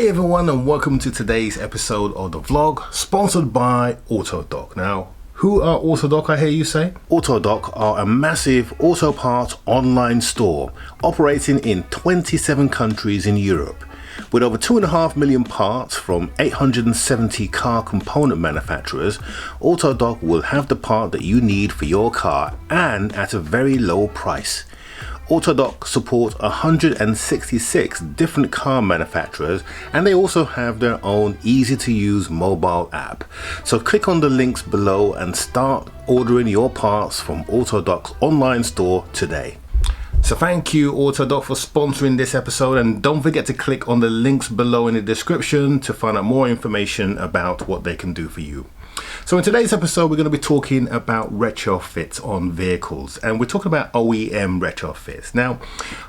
Hey everyone, and welcome to today's episode of the vlog, sponsored by Autodoc. Now, who are Autodoc, I hear you say? Autodoc are a massive auto parts online store operating in 27 countries in Europe. With over 2.5 million parts from 870 car component manufacturers, Autodoc will have the part that you need for your car and at a very low price. Autodoc supports 166 different car manufacturers, and they also have their own easy to use mobile app. So click on the links below and start ordering your parts from Autodoc's online store today. So thank you Autodoc for sponsoring this episode, and don't forget to click on the links below in the description to find out more information about what they can do for you. So in today's episode, we're going to be talking about retrofits on vehicles, and we're talking about OEM retrofits. Now,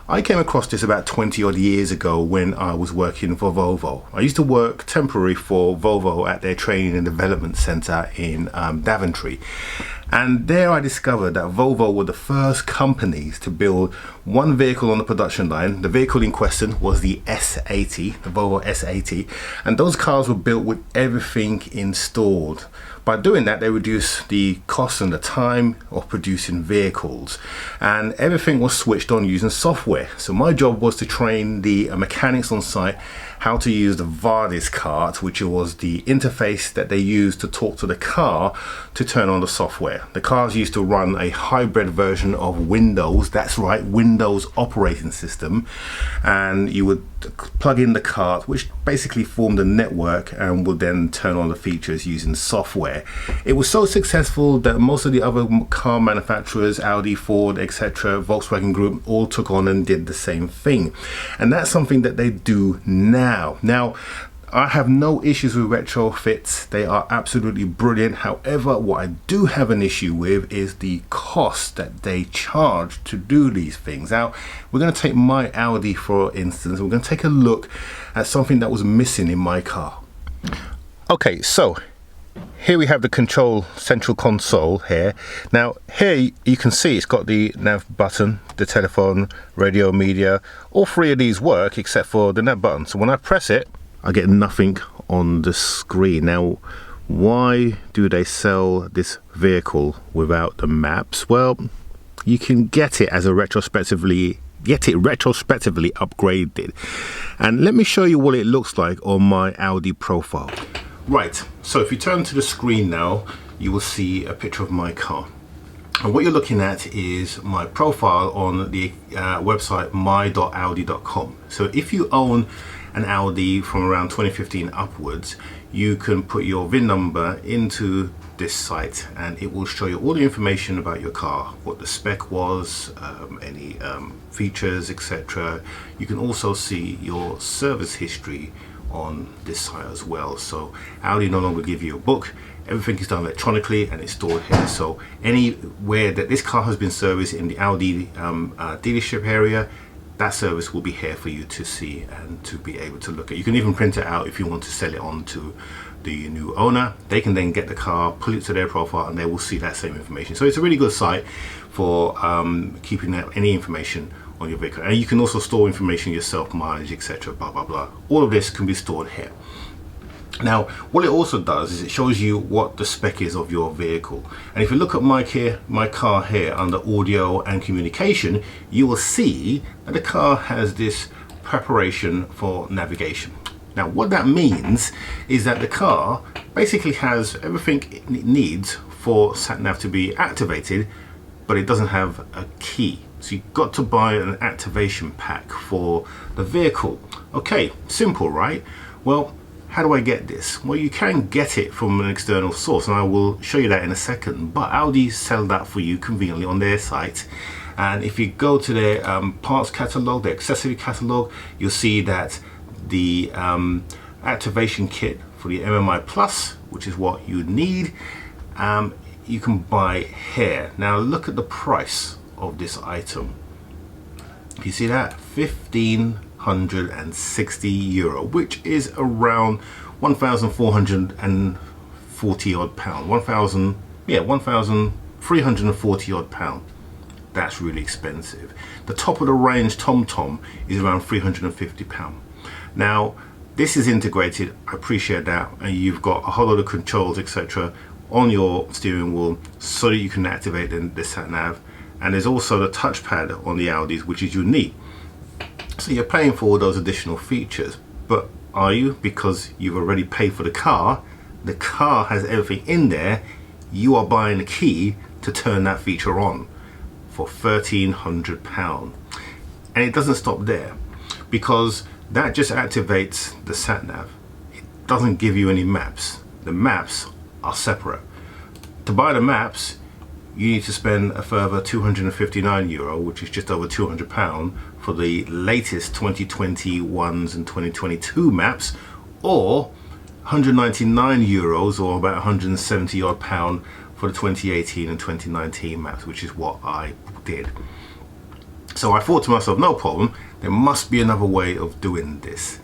I came across this about 20 odd years ago when I was working for Volvo. I used to work temporary for Volvo at their training and development centre in Daventry. And there I discovered that Volvo were the first companies to build one vehicle on the production line. The vehicle in question was the S80, the Volvo S80, and those cars were built with everything installed. By doing that, they reduced the cost and the time of producing vehicles, and everything was switched on using software. So my job was to train the mechanics on site how to use the VARDIS card, which was the interface that they used to talk to the car to turn on the software. The cars used to run a hybrid version of Windows, that's right, Windows operating system, and you would plug in the card, which basically formed a network and would then turn on the features using software. It was so successful that most of the other car manufacturers, Audi, Ford, etc., Volkswagen Group, all took on and did the same thing. And that's something that they do now. Now, I have no issues with retrofits. They are absolutely brilliant. However, what I do have an issue with is the cost that they charge to do these things. Now, we're going to take my Audi for instance. We're going to take a look at something that was missing in my car. Okay, so here we have the control central console here. Now here you can see it's got the nav button, the telephone, radio, media. All three of these work except for the nav button. So when I press it, I get nothing on the screen. Now, why do they sell this vehicle without the maps? Well, you can get it retrospectively upgraded. And let me show you what it looks like on my Audi profile. Right, so if you turn to the screen now, you will see a picture of my car. And what you're looking at is my profile on the website my.audi.com. So if you own an Audi from around 2015 upwards, you can put your VIN number into this site and it will show you all the information about your car, what the spec was, any features, etc. You can also see your service history on this site as well. So Audi no longer give you a book. Everything is done electronically and it's stored here. So anywhere that this car has been serviced in the Audi dealership area, that service will be here for you to see and to be able to look at. You can even print it out if you want to sell it on to the new owner. They can then get the car, pull it to their profile, and they will see that same information. So it's a really good site for keeping any information on your vehicle. And you can also store information yourself, mileage, etc., blah blah blah. All of this can be stored here. Now, what it also does is it shows you what the spec is of your vehicle. And if you look at my car here under audio and communication, you will see that the car has this preparation for navigation. Now, what that means is that the car basically has everything it needs for sat-nav to be activated, but it doesn't have a key. So you've got to buy an activation pack for the vehicle. Okay, simple, right? Well, how do I get this? Well, you can get it from an external source, and I will show you that in a second, but Audi sell that for you conveniently on their site. And if you go to their parts catalog, their accessory catalog, you'll see that the activation kit for the MMI Plus, which is what you need, you can buy here. Now look at the price of this item. You see that? 1,560 euro, which is around 1,440 odd pound. 1,340 odd pound. That's really expensive. The top of the range TomTom is around £350. Now, This is integrated, I appreciate that, and you've got a whole lot of controls, etc. on your steering wheel so that you can activate the sat nav. And there's also the touchpad on the Audis, which is unique. So you're paying for all those additional features, but are you? Because you've already paid for the car has everything in there. You are buying the key to turn that feature on for £1,300. And it doesn't stop there, because that just activates the sat nav. It doesn't give you any maps. The maps are separate. To buy the maps, you need to spend a further €259, which is just over £200 for the latest 2021s and 2022 maps, or €199 or about 170 odd pound for the 2018 and 2019 maps, which is what I did. So I thought to myself, no problem, there must be another way of doing this.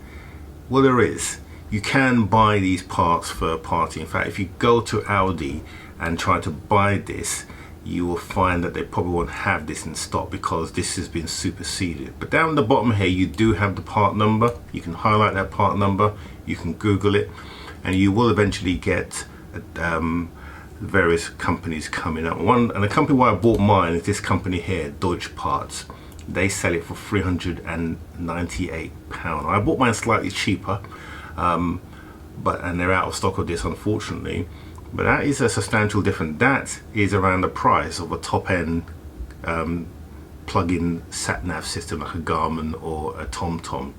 Well, there is. You can buy these parts third party. In fact, if you go to Audi and try to buy this, you will find that they probably won't have this in stock because this has been superseded. But down the bottom here, you do have the part number. You can highlight that part number, you can Google it, and you will eventually get various companies coming up. And the company where I bought mine is this company here, Deutsche Parts. They sell it for £398. I bought mine slightly cheaper, and they're out of stock of this, unfortunately. But that is a substantial difference. That is around the price of a top-end plug-in sat-nav system like a Garmin or a TomTom.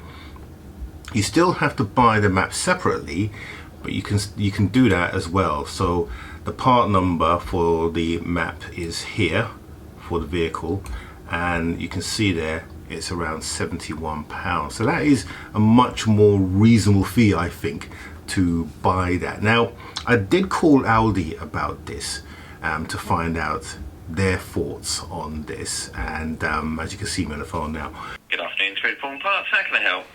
You still have to buy the map separately, but you can do that as well. So the part number for the map is here for the vehicle, and you can see there it's around £71. So that is a much more reasonable fee, I think, to buy that. Now, I did call Audi about this to find out their thoughts on this, and as you can see me on the phone now. Good afternoon, Spirit Form Parts. How can I help?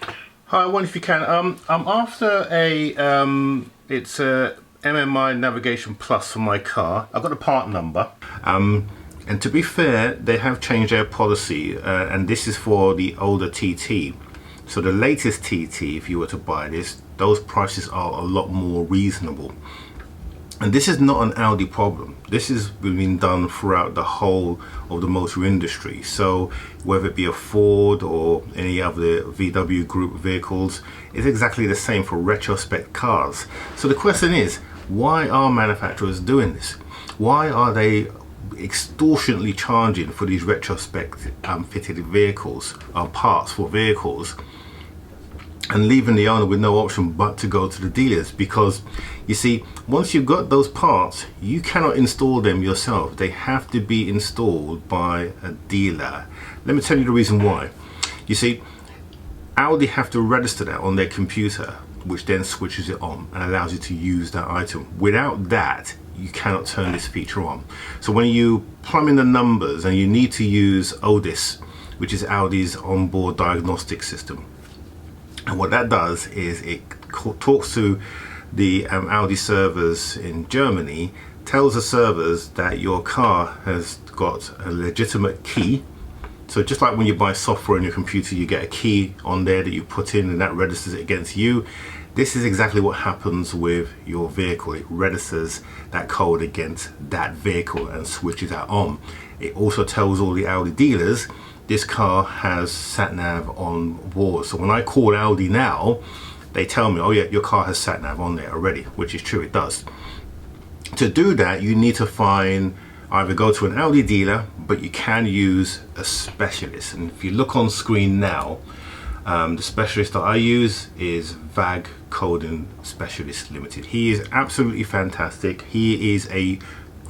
Hi, I wonder if you can. I'm after it's a MMI Navigation Plus for my car. I've got the part number. And to be fair, they have changed their policy, and this is for the older TT. So the latest TT, if you were to buy this, those prices are a lot more reasonable. And this is not an Audi problem. This has been done throughout the whole of the motor industry. So whether it be a Ford or any other VW group vehicles, it's exactly the same for retrospect cars. So the question is, why are manufacturers doing this? Why are they extortionately charging for these retrospect fitted vehicles, parts for vehicles, and leaving the owner with no option but to go to the dealers? Because you see, once you've got those parts, you cannot install them yourself. They have to be installed by a dealer. Let me tell you the reason why. You see, Audi have to register that on their computer, which then switches it on and allows you to use that item. Without that, you cannot turn this feature on. So when you plumb in the numbers, and you need to use ODIS, which is Audi's onboard diagnostic system. And what that does is it talks to the Audi servers in Germany, tells the servers that your car has got a legitimate key. So just like when you buy software on your computer, you get a key on there that you put in and that registers it against you. This is exactly what happens with your vehicle. It registers that code against that vehicle and switches that on. It also tells all the Audi dealers this car has sat-nav on board. So when I call Audi now, they tell me, oh yeah, your car has sat-nav on there already, which is true, it does. To do that, you need to either go to an Audi dealer, but you can use a specialist. And if you look on screen now, the specialist that I use is VAG Coding Specialist Limited. He is absolutely fantastic. He is a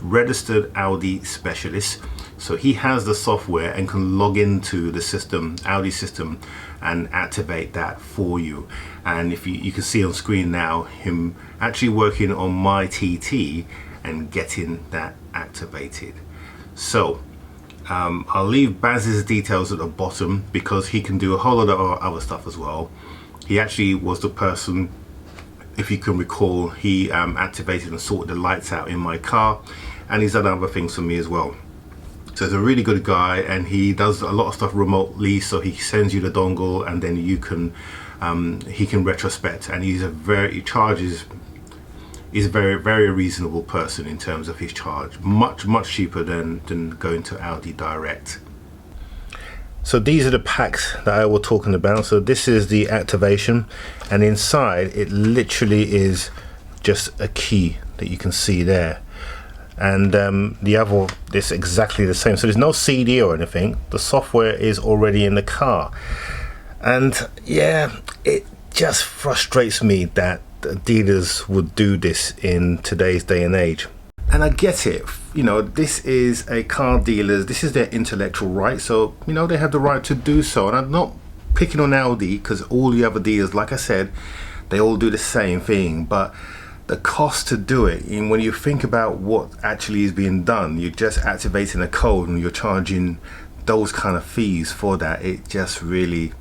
registered Audi specialist, so he has the software and can log into the system, Audi system, and activate that for you. And if you can see on screen now him actually working on my TT and getting that activated. So I'll leave Baz's details at the bottom because he can do a whole lot of other stuff as well. He actually was the person, if you can recall, he activated and sorted the lights out in my car, and he's done other things for me as well. So he's a really good guy, and he does a lot of stuff remotely. So he sends you the dongle, and then you can he can retrospect, and he's a very very reasonable person in terms of his charge. Much cheaper than going to Audi direct. So these are the packs that I was talking about. So this is the activation, and inside it literally is just a key that you can see there. And the other is exactly the same. So there's no CD or anything. The software is already in the car. And yeah, it just frustrates me that dealers would do this in today's day and age. And I get it, you know, this is a car dealer's, this is their intellectual right, so you know they have the right to do so. And I'm not picking on Audi, because all the other dealers, like I said, they all do the same thing. But the cost to do it, and when you think about what actually is being done, you're just activating a code and you're charging those kind of fees for that. It just really,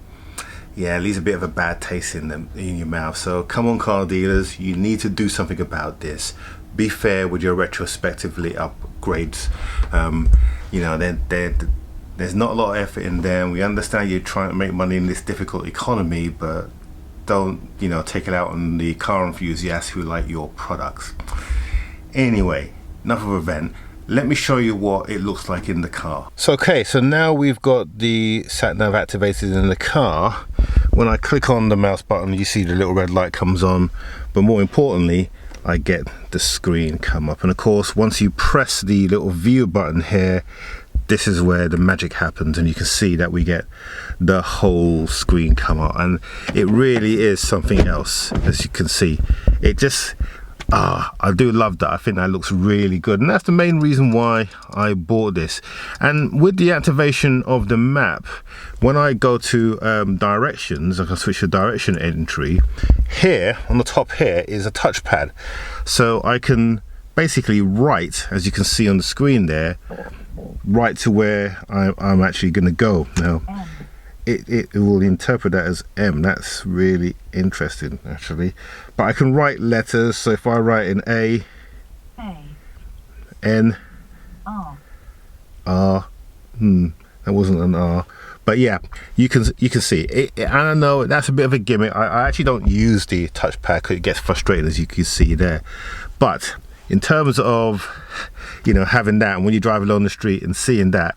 yeah, leaves a bit of a bad taste in your mouth. So come on, car dealers, you need to do something about this. Be fair with your retrospectively upgrades. You know, there's not a lot of effort in there. We understand you're trying to make money in this difficult economy, but don't, you know, take it out on the car enthusiasts who like your products. Anyway, enough of a vent. Let me show you what it looks like in the car. So now we've got the sat nav activated in the car. When I click on the mouse button, you see the little red light comes on, but more importantly, I get the screen come up. And of course, once you press the little view button here, this is where the magic happens, and you can see that we get the whole screen come up, and it really is something else. As you can see, it just I do love that. I think that looks really good, and that's the main reason why I bought this. And with the activation of the map, when I go to directions, I can switch to direction entry. Here on the top here is a touchpad, so I can basically write, as you can see on the screen there, right to where I'm actually going to go. Now it will interpret that as M. That's really interesting, actually. But I can write letters, so if I write in A, N, R, that wasn't an R, but yeah, you can see it. And I know that's a bit of a gimmick. I actually don't use the touchpad because it gets frustrating, as you can see there. But in terms of, you know, having that, and when you drive along the street and seeing that,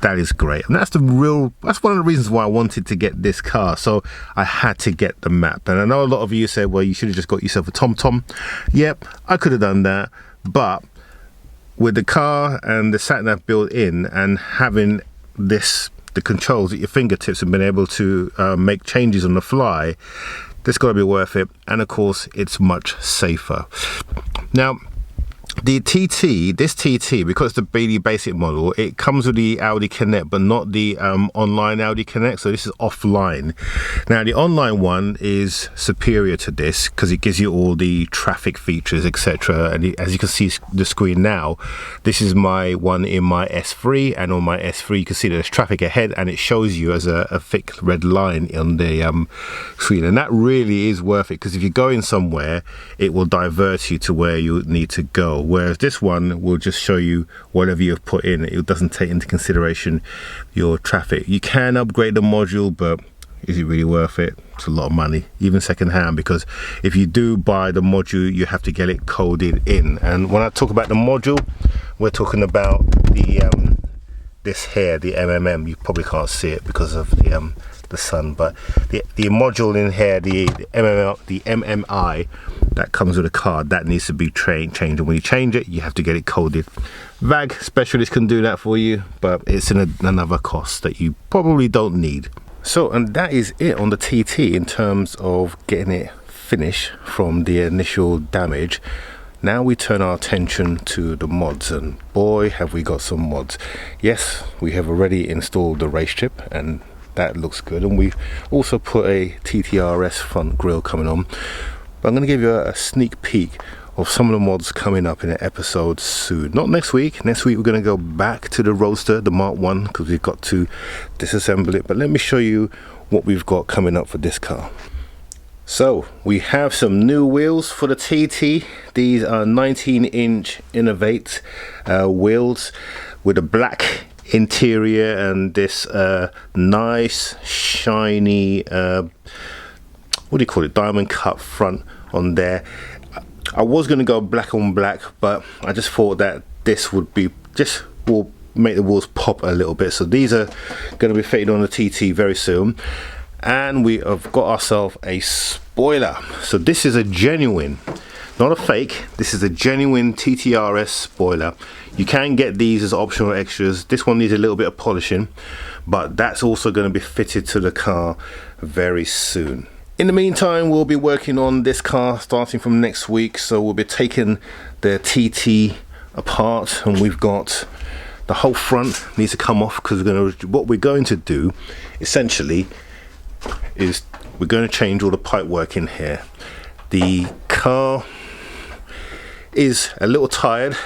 that is great. And that's one of the reasons why I wanted to get this car. So I had to get the map. And I know a lot of you said, well, you should have just got yourself a TomTom. Yep, I could have done that. But with the car and the sat nav built in, and having the controls at your fingertips, and being able to make changes on the fly, this got to be worth it. And of course, it's much safer. Now, the this TT, because it's the really basic model, it comes with the Audi Connect, but not the online Audi Connect, so this is offline. Now, the online one is superior to this because it gives you all the traffic features, etc. And as you can see the screen now, this is my one in my S3, and on my S3 you can see there's traffic ahead, and it shows you as a thick red line on the screen. And that really is worth it, because if you're going somewhere, it will divert you to where you need to go. Whereas this one will just show you whatever you've put in. It doesn't take into consideration your traffic. You can upgrade the module, but is it really worth it? It's a lot of money, even secondhand, because if you do buy the module, you have to get it coded in. And when I talk about the module, we're talking about the this here, the MMM. You probably can't see it because of the sun, but the module in here, the MMI that comes with a card, that needs to be changed, and when you change it, you have to get it coded. VAG specialists can do that for you, but it's in another cost that you probably don't need. So, and that is it on the TT in terms of getting it finished from the initial damage. Now we turn our attention to the mods, and boy, have we got some mods. Yes, we have already installed the race chip, and that looks good, and we've also put a TTRS front grille coming on. But I'm going to give you a sneak peek of some of the mods coming up in an episode soon. Not next week. Next week we're going to go back to the Roadster, the Mark 1, because we've got to disassemble it. But let me show you what we've got coming up for this car. So we have some new wheels for the TT. These are 19-inch Innovate wheels with a black interior and this nice shiny what do you call it, diamond cut front on there. I was going to go black on black, but I just thought that this would be will make the wheels pop a little bit. So these are going to be fitted on the TT very soon, and we have got ourselves a spoiler. So this is a genuine, not a fake, this is a genuine TTRS spoiler. You can get these as optional extras. This one needs a little bit of polishing, but that's also going to be fitted to the car very soon. In the meantime, we'll be working on this car starting from next week. So we'll be taking the TT apart, and we've got the whole front needs to come off, because what we're going to do essentially is we're going to change all the pipe work in here. The car is a little tired,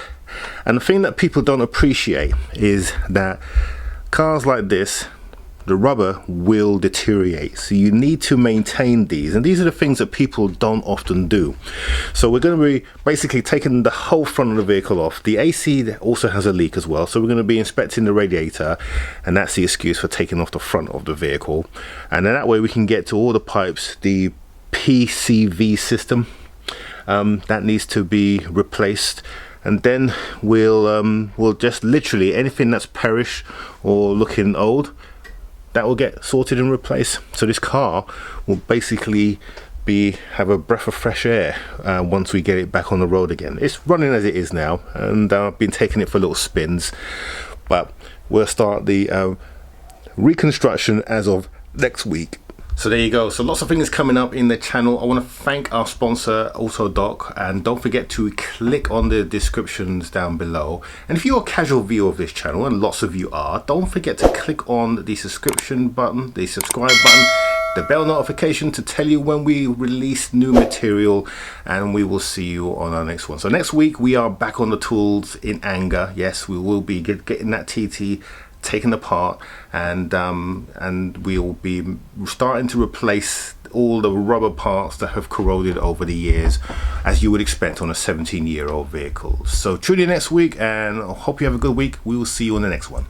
and the thing that people don't appreciate is that cars like this, the rubber will deteriorate, so you need to maintain these, and these are the things that people don't often do. So we're going to be basically taking the whole front of the vehicle off. The AC also has a leak as well, so we're going to be inspecting the radiator, and that's the excuse for taking off the front of the vehicle. And then that way we can get to all the pipes. The PCV system that needs to be replaced, and then we'll just literally anything that's perished or looking old, that will get sorted and replaced. So this car will basically have a breath of fresh air once we get it back on the road again. It's running as it is now, and I've been taking it for little spins, but we'll start the reconstruction as of next week. So there you go. So lots of things coming up in the channel. I want to thank our sponsor AutoDoc, and don't forget to click on the descriptions down below. And if you're a casual viewer of this channel, and lots of you are, don't forget to click on the subscription button, the subscribe button, the bell notification to tell you when we release new material, and we will see you on our next one. So next week we are back on the tools in anger. Yes, we will be getting that TT taken apart, and we'll be starting to replace all the rubber parts that have corroded over the years, as you would expect on a 17-year-old vehicle. So tune in next week, and I hope you have a good week. We will see you on the next one.